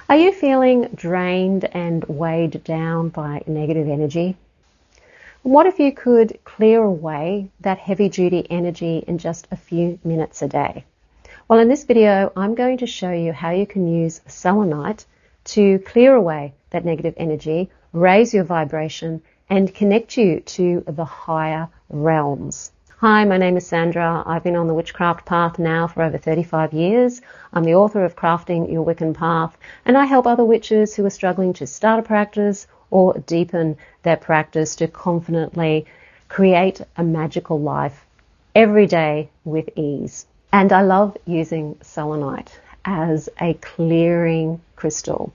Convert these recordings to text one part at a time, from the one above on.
Are you feeling drained and weighed down by negative energy? What if you could clear away that heavy-duty energy in just a few minutes a day? Well, in this video, I'm going to show you how you can use selenite to clear away that negative energy, raise your vibration, and connect you to the higher realms. Hi, my name is Sandra. I've been on the witchcraft path now for over 35 years. I'm the author of Crafting Your Wiccan Path, and I help other witches who are struggling to start a practice or deepen their practice to confidently create a magical life every day with ease. And I love using selenite as a clearing crystal.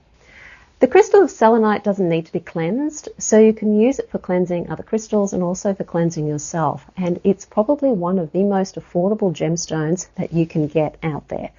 The crystal of selenite doesn't need to be cleansed, so you can use it for cleansing other crystals and also for cleansing yourself. And it's probably one of the most affordable gemstones that you can get out there.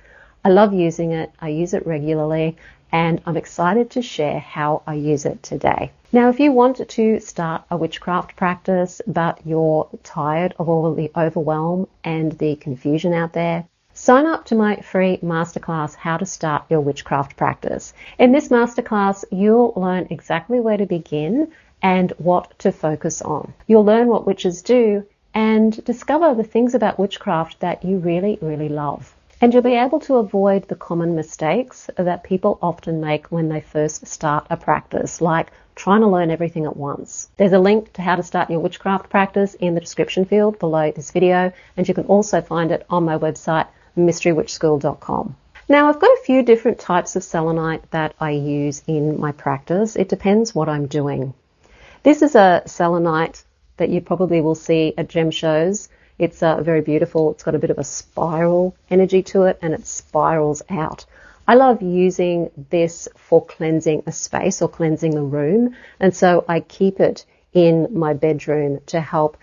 I love using it. I use it regularly, and I'm excited to share how I use it today. Now, if you want to start a witchcraft practice, but you're tired of all the overwhelm and the confusion out there, sign up to my free masterclass, How to Start Your Witchcraft Practice. In this masterclass, you'll learn exactly where to begin and what to focus on. You'll learn what witches do and discover the things about witchcraft that you really, really love. And you'll be able to avoid the common mistakes that people often make when they first start a practice, like trying to learn everything at once. There's a link to how to start your witchcraft practice in the description field below this video, and you can also find it on my website, mysterywitchschool.com. Now, I've got a few different types of selenite that I use in my practice. It depends what I'm doing. This is a selenite that you probably will see at gem shows. It's very beautiful. It's got a bit of a spiral energy to it, and it spirals out. I love using this for cleansing a space or cleansing a room, and so I keep it in my bedroom to help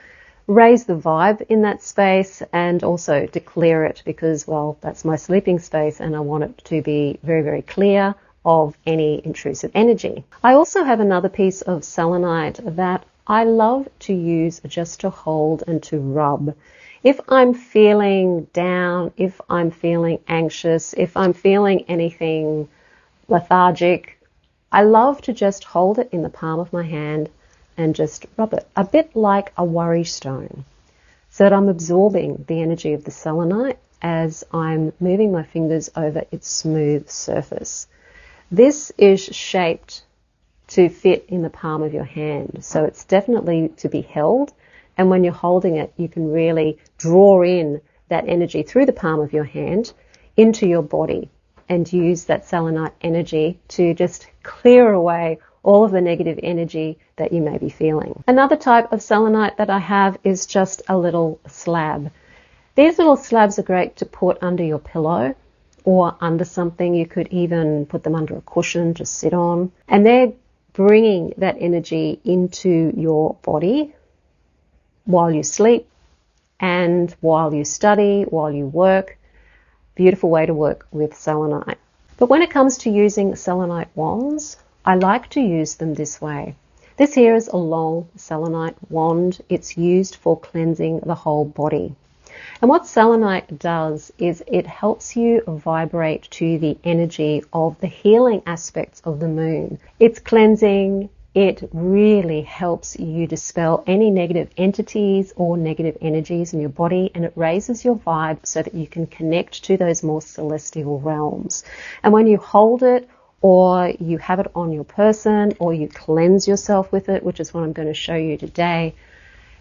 raise the vibe in that space and also to clear it because, well, that's my sleeping space and I want it to be very, very clear of any intrusive energy. I also have another piece of selenite that I love to use just to hold and to rub. If I'm feeling down, if I'm feeling anxious, if I'm feeling anything lethargic, I love to just hold it in the palm of my hand and just rub it, a bit like a worry stone, so that I'm absorbing the energy of the selenite as I'm moving my fingers over its smooth surface. This is shaped to fit in the palm of your hand, so it's definitely to be held, and when you're holding it, you can really draw in that energy through the palm of your hand into your body and use that selenite energy to just clear away all of the negative energy that you may be feeling. Another type of selenite that I have is just a little slab. These little slabs are great to put under your pillow or under something. You could even put them under a cushion to sit on. And they're bringing that energy into your body while you sleep and while you study, while you work. Beautiful way to work with selenite. But when it comes to using selenite wands, I like to use them this way. This here is a long selenite wand. It's used for cleansing the whole body. And what selenite does is it helps you vibrate to the energy of the healing aspects of the moon. It's cleansing. It really helps you dispel any negative entities or negative energies in your body, and it raises your vibe so that you can connect to those more celestial realms. And when you hold it, or you have it on your person, or you cleanse yourself with it, which is what I'm going to show you today,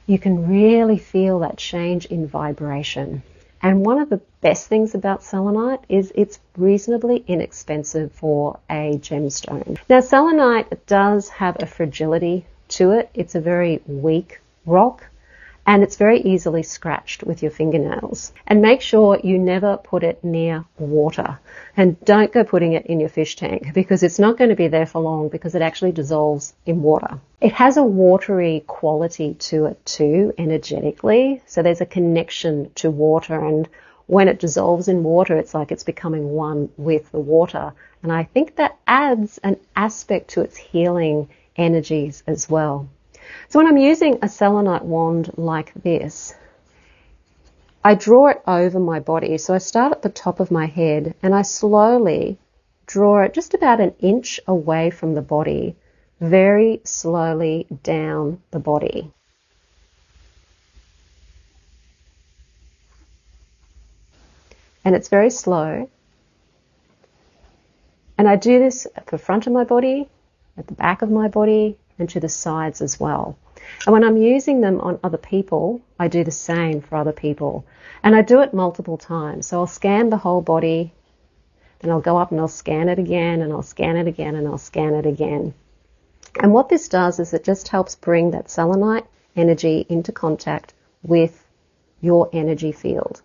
you can really feel that change in vibration. And one of the best things about selenite is it's reasonably inexpensive for a gemstone. Now, selenite does have a fragility to it. It's a very weak rock, and it's very easily scratched with your fingernails. And make sure you never put it near water. And don't go putting it in your fish tank because it's not going to be there for long because it actually dissolves in water. It has a watery quality to it too, energetically. So there's a connection to water, and when it dissolves in water, it's like it's becoming one with the water. And I think that adds an aspect to its healing energies as well. So when I'm using a selenite wand like this, I draw it over my body. So I start at the top of my head and I slowly draw it just about an inch away from the body, very slowly down the body. And it's very slow. And I do this at the front of my body, at the back of my body, and to the sides as well. And when I'm using them on other people, I do the same for other people. And I do it multiple times. So I'll scan the whole body, then I'll go up and I'll scan it again, and I'll scan it again, and I'll scan it again. And what this does is it just helps bring that selenite energy into contact with your energy field.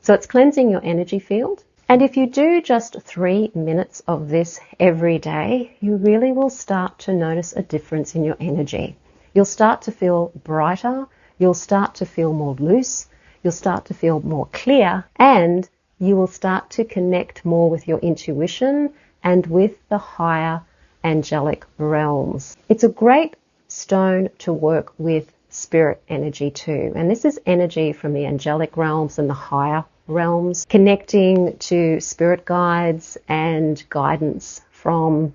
So it's cleansing your energy field. And if you do just 3 minutes of this every day, you really will start to notice a difference in your energy. You'll start to feel brighter, you'll start to feel more loose, you'll start to feel more clear, and you will start to connect more with your intuition and with the higher angelic realms. It's a great stone to work with spirit energy too. And this is energy from the angelic realms and the higher realms, connecting to spirit guides and guidance from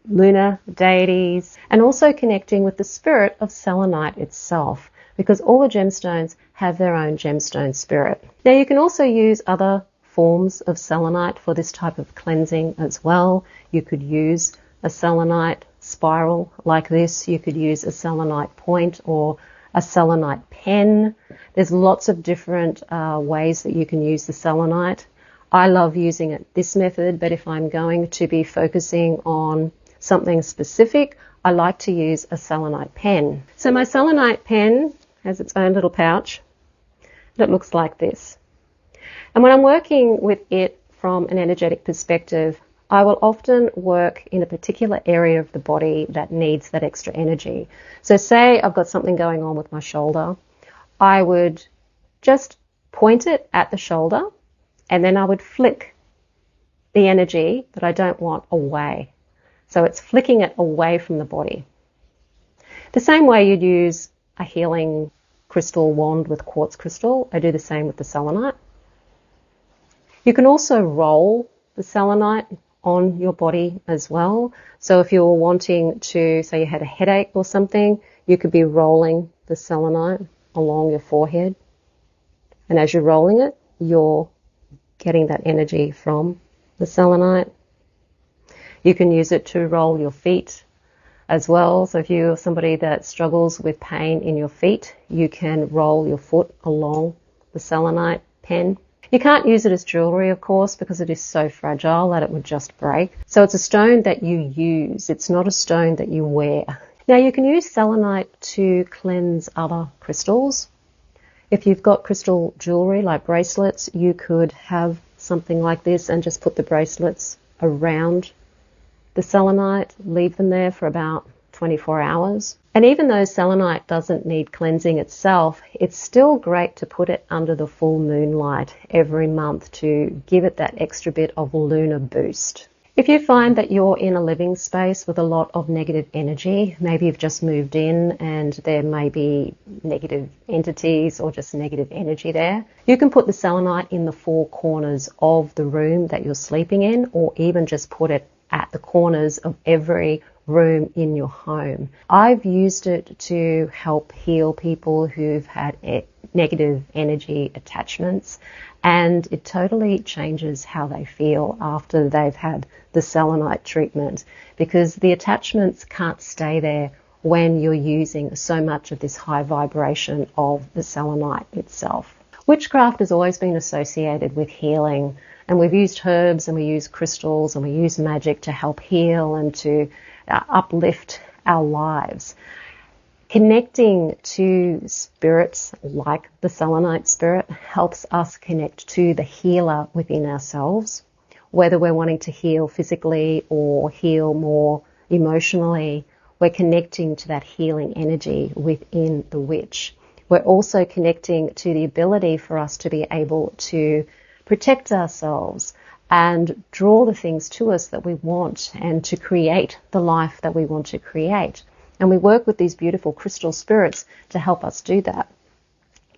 lunar deities, and also connecting with the spirit of selenite itself, because all the gemstones have their own gemstone spirit. Now you can also use other forms of selenite for this type of cleansing as well. You could use a selenite spiral like this. You could use a selenite point or a selenite pen. There's lots of different ways that you can use the selenite. I love using it this method, but if I'm going to be focusing on something specific, I like to use a selenite pen. So my selenite pen has its own little pouch that looks like this. And when I'm working with it from an energetic perspective, I will often work in a particular area of the body that needs that extra energy. So say I've got something going on with my shoulder, I would just point it at the shoulder, and then I would flick the energy that I don't want away. So it's flicking it away from the body. The same way you'd use a healing crystal wand with quartz crystal, I do the same with the selenite. You can also roll the selenite on your body as well. So if you were wanting to, say you had a headache or something, you could be rolling the selenite along your forehead. And as you're rolling it, you're getting that energy from the selenite. You can use it to roll your feet as well. So if you're somebody that struggles with pain in your feet, you can roll your foot along the selenite pen. You can't use it as jewelry, of course, because it is so fragile that it would just break. So it's a stone that you use. It's not a stone that you wear. Now you can use selenite to cleanse other crystals. If you've got crystal jewelry like bracelets, you could have something like this and just put the bracelets around the selenite, leave them there for about 24 hours. And even though selenite doesn't need cleansing itself, it's still great to put it under the full moonlight every month to give it that extra bit of lunar boost. If you find that you're in a living space with a lot of negative energy, maybe you've just moved in and there may be negative entities or just negative energy there, you can put the selenite in the 4 corners of the room that you're sleeping in, or even just put it at the corners of every room in your home. I've used it to help heal people who've had negative energy attachments, and it totally changes how they feel after they've had the selenite treatment, because the attachments can't stay there when you're using so much of this high vibration of the selenite itself. Witchcraft has always been associated with healing, and we've used herbs and we use crystals and we use magic to help heal and to uplift our lives. Connecting to spirits like the selenite spirit helps us connect to the healer within ourselves, whether we're wanting to heal physically or heal more emotionally. We're connecting to that healing energy within the witch. We're also connecting to the ability for us to be able to protect ourselves and draw the things to us that we want, and to create the life that we want to create. And we work with these beautiful crystal spirits to help us do that.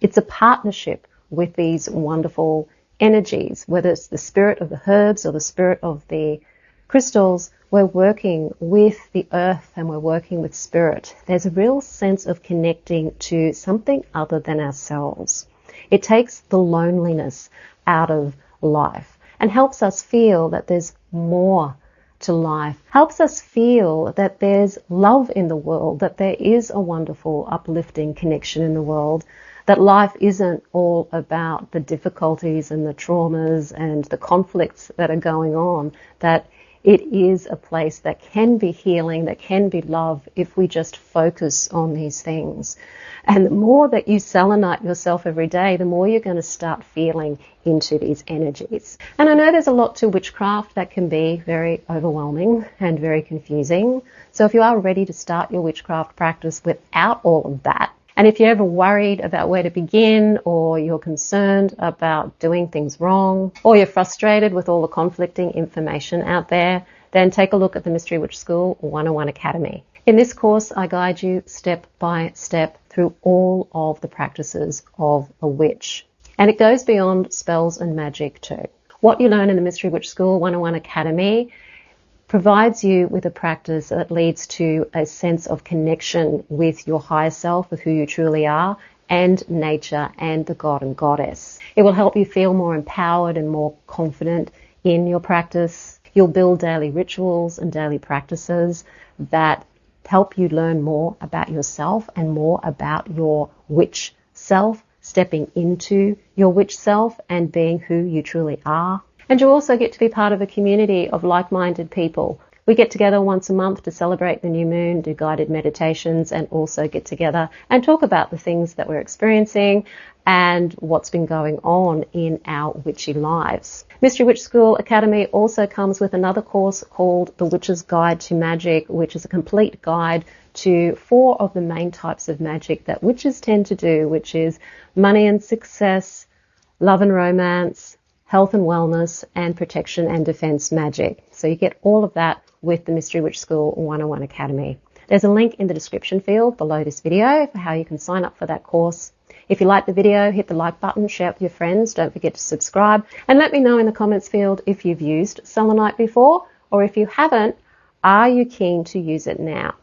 It's a partnership with these wonderful energies, whether it's the spirit of the herbs or the spirit of the crystals, we're working with the earth and we're working with spirit. There's a real sense of connecting to something other than ourselves. It takes the loneliness out of life and helps us feel that there's more to life, helps us feel that there's love in the world, that there is a wonderful, uplifting connection in the world, that life isn't all about the difficulties and the traumas and the conflicts that are going on, that it is a place that can be healing, that can be love if we just focus on these things. And the more that you selenite yourself every day, the more you're going to start feeling into these energies. And I know there's a lot to witchcraft that can be very overwhelming and very confusing. So if you are ready to start your witchcraft practice without all of that, and if you're ever worried about where to begin, or you're concerned about doing things wrong, or you're frustrated with all the conflicting information out there, then take a look at the Mystery Witch School 101 Academy. In this course, I guide you step by step through all of the practices of a witch. And it goes beyond spells and magic too. What you learn in the Mystery Witch School 101 Academy provides you with a practice that leads to a sense of connection with your higher self, with who you truly are, and nature and the god and goddess. It will help you feel more empowered and more confident in your practice. You'll build daily rituals and daily practices that help you learn more about yourself and more about your witch self, stepping into your witch self and being who you truly are. And you also get to be part of a community of like-minded people. We get together once a month to celebrate the new moon, do guided meditations, and also get together and talk about the things that we're experiencing and what's been going on in our witchy lives. Mystery Witch School Academy also comes with another course called The Witch's Guide to Magic, which is a complete guide to 4 of the main types of magic that witches tend to do, which is money and success, love and romance, health and wellness, and protection and defense magic. So you get all of that with the Mystery Witch School 101 Academy. There's a link in the description field below this video for how you can sign up for that course. If you like the video, hit the like button, share it with your friends, don't forget to subscribe, and let me know in the comments field if you've used selenite before, or if you haven't, are you keen to use it now?